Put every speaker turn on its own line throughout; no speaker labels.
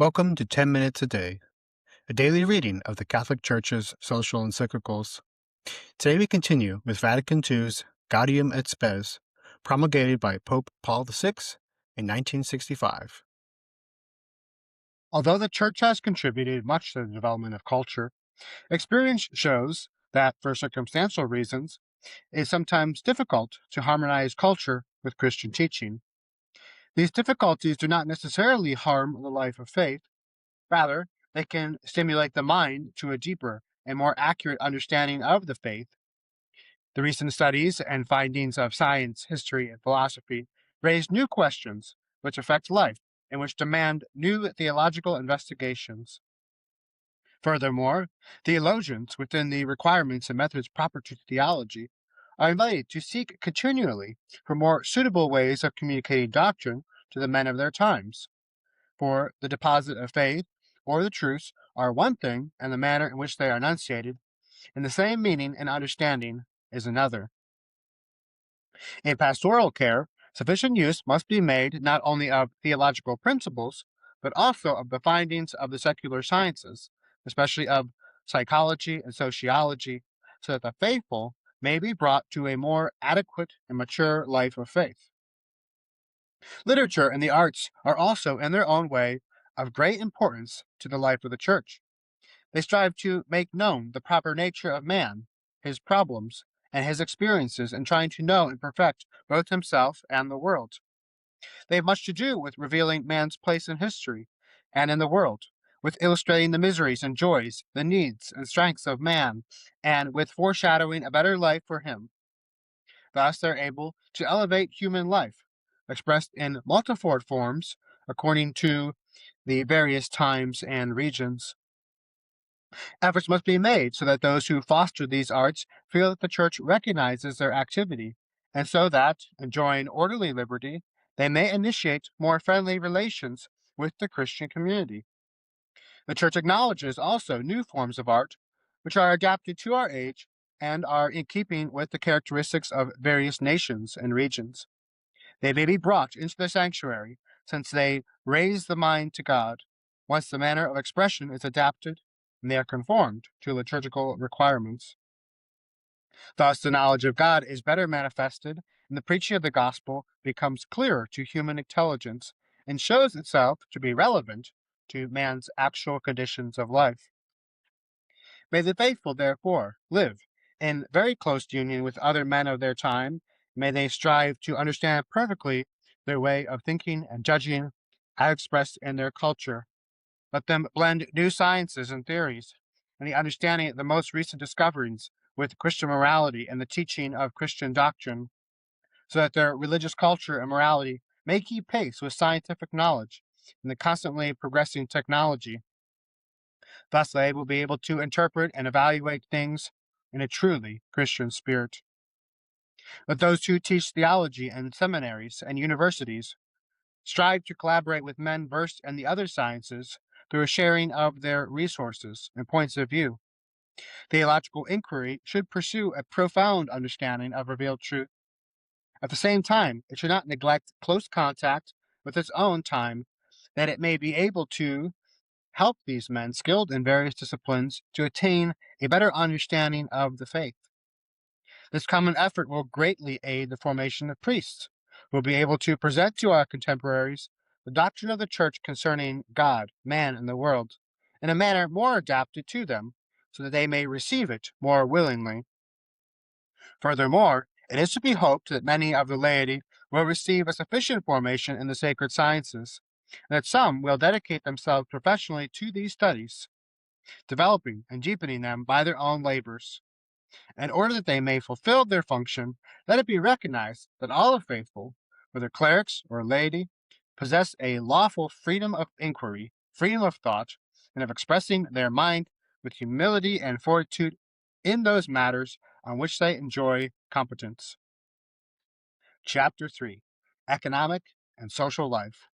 Welcome to 10 Minutes a Day, a daily reading of the Catholic Church's social encyclicals. Today we continue with Vatican II's Gaudium et Spes, promulgated by Pope Paul VI in 1965.
Although the Church has contributed much to the development of culture, experience shows that, for circumstantial reasons, it is sometimes difficult to harmonize culture with Christian teaching. These difficulties do not necessarily harm the life of faith. Rather, they can stimulate the mind to a deeper and more accurate understanding of the faith. The recent studies and findings of science, history, and philosophy raise new questions which affect life and which demand new theological investigations. Furthermore, theologians, within the requirements and methods proper to theology, are invited to seek continually for more suitable ways of communicating doctrine to the men of their times. For the deposit of faith, or the truths, are one thing, and the manner in which they are enunciated, in the same meaning and understanding, is another. In pastoral care, sufficient use must be made not only of theological principles, but also of the findings of the secular sciences, especially of psychology and sociology, so that the faithful may be brought to a more adequate and mature life of faith. Literature and the arts are also, in their own way, of great importance to the life of the Church. They strive to make known the proper nature of man, his problems, and his experiences in trying to know and perfect both himself and the world. They have much to do with revealing man's place in history and in the world, with illustrating the miseries and joys, the needs and strengths of man, and with foreshadowing a better life for him. Thus they're able to elevate human life, expressed in multiform forms according to the various times and regions. Efforts must be made so that those who foster these arts feel that the Church recognizes their activity, and so that, enjoying orderly liberty, they may initiate more friendly relations with the Christian community. The Church acknowledges also new forms of art, which are adapted to our age and are in keeping with the characteristics of various nations and regions. They may be brought into the sanctuary, since they raise the mind to God, once the manner of expression is adapted and they are conformed to liturgical requirements. Thus, the knowledge of God is better manifested, and the preaching of the gospel becomes clearer to human intelligence and shows itself to be relevant to man's actual conditions of life. May the faithful, therefore, live in very close union with other men of their time. May they strive to understand perfectly their way of thinking and judging as expressed in their culture. Let them blend new sciences and theories and the understanding of the most recent discoveries with Christian morality and the teaching of Christian doctrine, so that their religious culture and morality may keep pace with scientific knowledge and the constantly progressing technology. Thus, they will be able to interpret and evaluate things in a truly Christian spirit. Let those who teach theology in seminaries and universities strive to collaborate with men versed in the other sciences through a sharing of their resources and points of view. Theological inquiry should pursue a profound understanding of revealed truth. At the same time, it should not neglect close contact with its own time, that it may be able to help these men skilled in various disciplines to attain a better understanding of the faith. This common effort will greatly aid the formation of priests, who will be able to present to our contemporaries the doctrine of the Church concerning God, man, and the world, in a manner more adapted to them, so that they may receive it more willingly. Furthermore, it is to be hoped that many of the laity will receive a sufficient formation in the sacred sciences, and that some will dedicate themselves professionally to these studies, developing and deepening them by their own labors. In order that they may fulfill their function, let it be recognized that all the faithful, whether clerics or laity, possess a lawful freedom of inquiry, freedom of thought, and of expressing their mind with humility and fortitude in those matters on which they enjoy competence. Chapter 3. Economic and Social Life.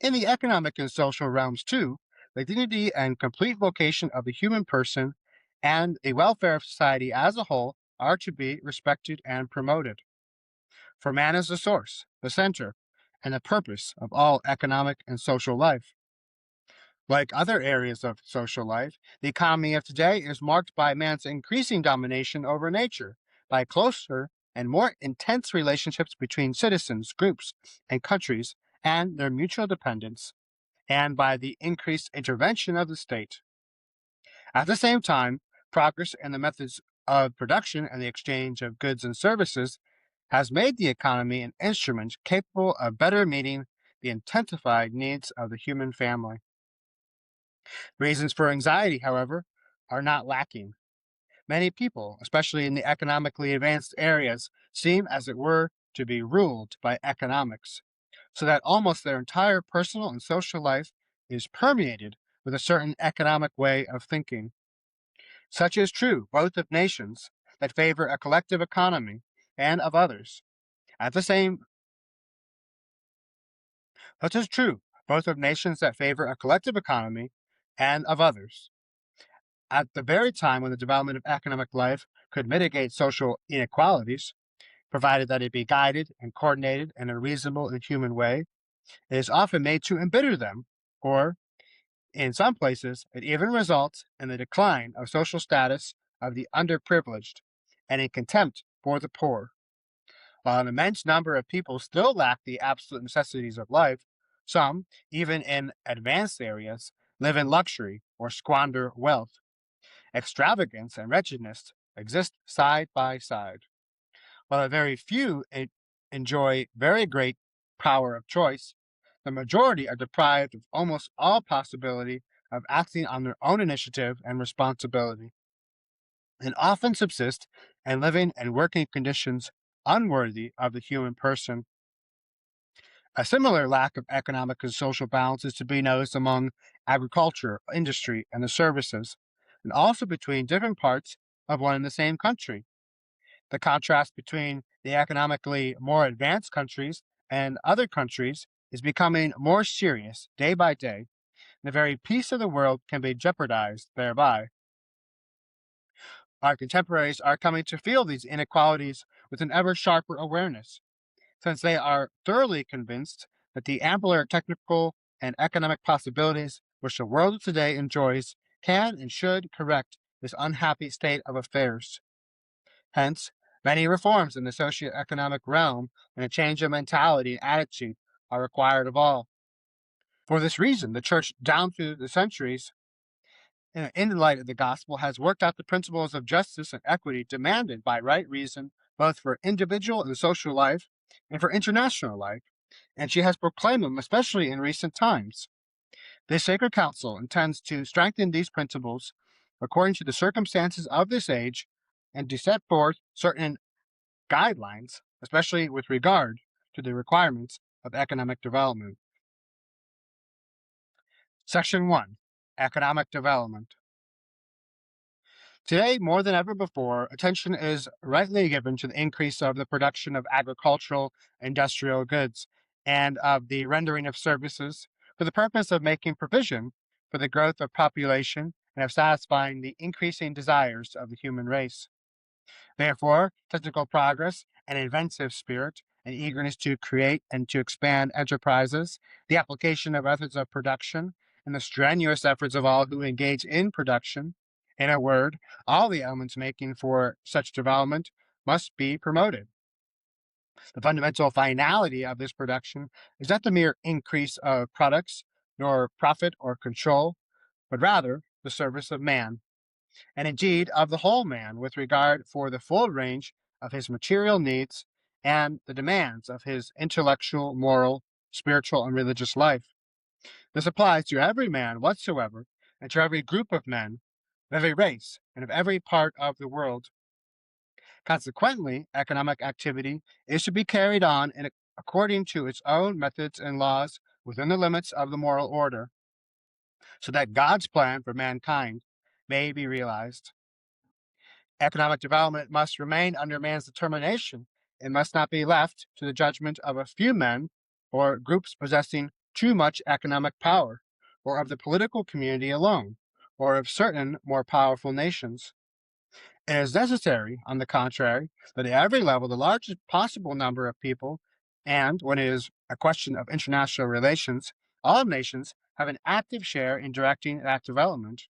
In the economic and social realms, too, the dignity and complete vocation of the human person and the welfare of society as a whole are to be respected and promoted. For man is the source, the center, and the purpose of all economic and social life. Like other areas of social life, the economy of today is marked by man's increasing domination over nature, by closer and more intense relationships between citizens, groups, and countries, and their mutual dependence, and by the increased intervention of the state. At the same time, progress in the methods of production and the exchange of goods and services has made the economy an instrument capable of better meeting the intensified needs of the human family. Reasons for anxiety, however, are not lacking. Many people, especially in the economically advanced areas, seem, as it were, to be ruled by economics, so that almost their entire personal and social life is permeated with a certain economic way of thinking. Such is true both of nations that favor a collective economy and of others. At the same, Such is true both of nations that favor a collective economy and of others. At the very time when the development of economic life could mitigate social inequalities, provided that it be guided and coordinated in a reasonable and human way, it is often made to embitter them, or, in some places, it even results in the decline of social status of the underprivileged and in contempt for the poor. While an immense number of people still lack the absolute necessities of life, some, even in advanced areas, live in luxury or squander wealth. Extravagance and wretchedness exist side by side. While a very few enjoy very great power of choice, the majority are deprived of almost all possibility of acting on their own initiative and responsibility, and often subsist in living and working conditions unworthy of the human person. A similar lack of economic and social balance is to be noticed among agriculture, industry, and the services, and also between different parts of one and the same country. The contrast between the economically more advanced countries and other countries is becoming more serious day by day, and the very peace of the world can be jeopardized thereby. Our contemporaries are coming to feel these inequalities with an ever sharper awareness, since they are thoroughly convinced that the ampler technical and economic possibilities which the world of today enjoys can and should correct this unhappy state of affairs. Hence, many reforms in the socio-economic realm and a change of mentality and attitude are required of all. For this reason, the Church, down through the centuries, in the light of the gospel, has worked out the principles of justice and equity demanded by right reason, both for individual and social life, and for international life, and she has proclaimed them, especially in recent times. This sacred council intends to strengthen these principles according to the circumstances of this age and to set forth certain guidelines, especially with regard to the requirements of economic development. Section 1. Economic Development. Today, more than ever before, attention is rightly given to the increase of the production of agricultural, industrial goods, and of the rendering of services for the purpose of making provision for the growth of population and of satisfying the increasing desires of the human race. Therefore, technical progress, an inventive spirit, an eagerness to create and to expand enterprises, the application of methods of production, and the strenuous efforts of all who engage in production, in a word, all the elements making for such development must be promoted. The fundamental finality of this production is not the mere increase of products, nor profit or control, but rather the service of man, and indeed of the whole man, with regard for the full range of his material needs and the demands of his intellectual, moral, spiritual, and religious life. This applies to every man whatsoever, and to every group of men, of every race, and of every part of the world. Consequently, economic activity is to be carried on according to its own methods and laws within the limits of the moral order, so that God's plan for mankind may be realized. Economic development must remain under man's determination and must not be left to the judgment of a few men or groups possessing too much economic power, or of the political community alone, or of certain more powerful nations. It is necessary, on the contrary, that at every level the largest possible number of people, and when it is a question of international relations, all nations have an active share in directing that development.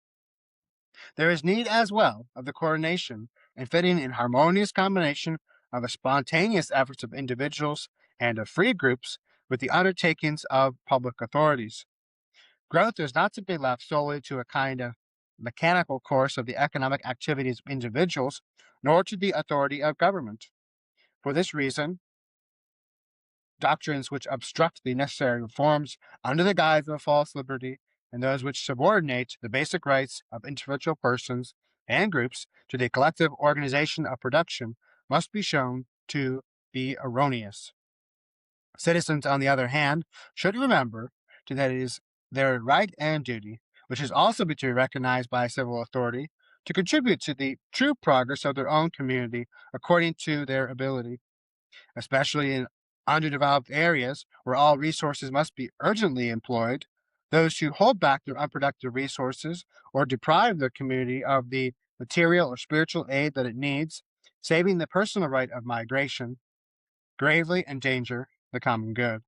There is need as well of the coordination and fitting in harmonious combination of the spontaneous efforts of individuals and of free groups with the undertakings of public authorities. Growth is not to be left solely to a kind of mechanical course of the economic activities of individuals, nor to the authority of government. For this reason, doctrines which obstruct the necessary reforms under the guise of a false liberty, and those which subordinate the basic rights of individual persons and groups to the collective organization of production, must be shown to be erroneous. Citizens, on the other hand, should remember that it is their right and duty, which is also to be recognized by civil authority, to contribute to the true progress of their own community according to their ability, especially in underdeveloped areas where all resources must be urgently employed. Those who hold back their unproductive resources or deprive their community of the material or spiritual aid that it needs, saving the personal right of migration, gravely endanger the common good.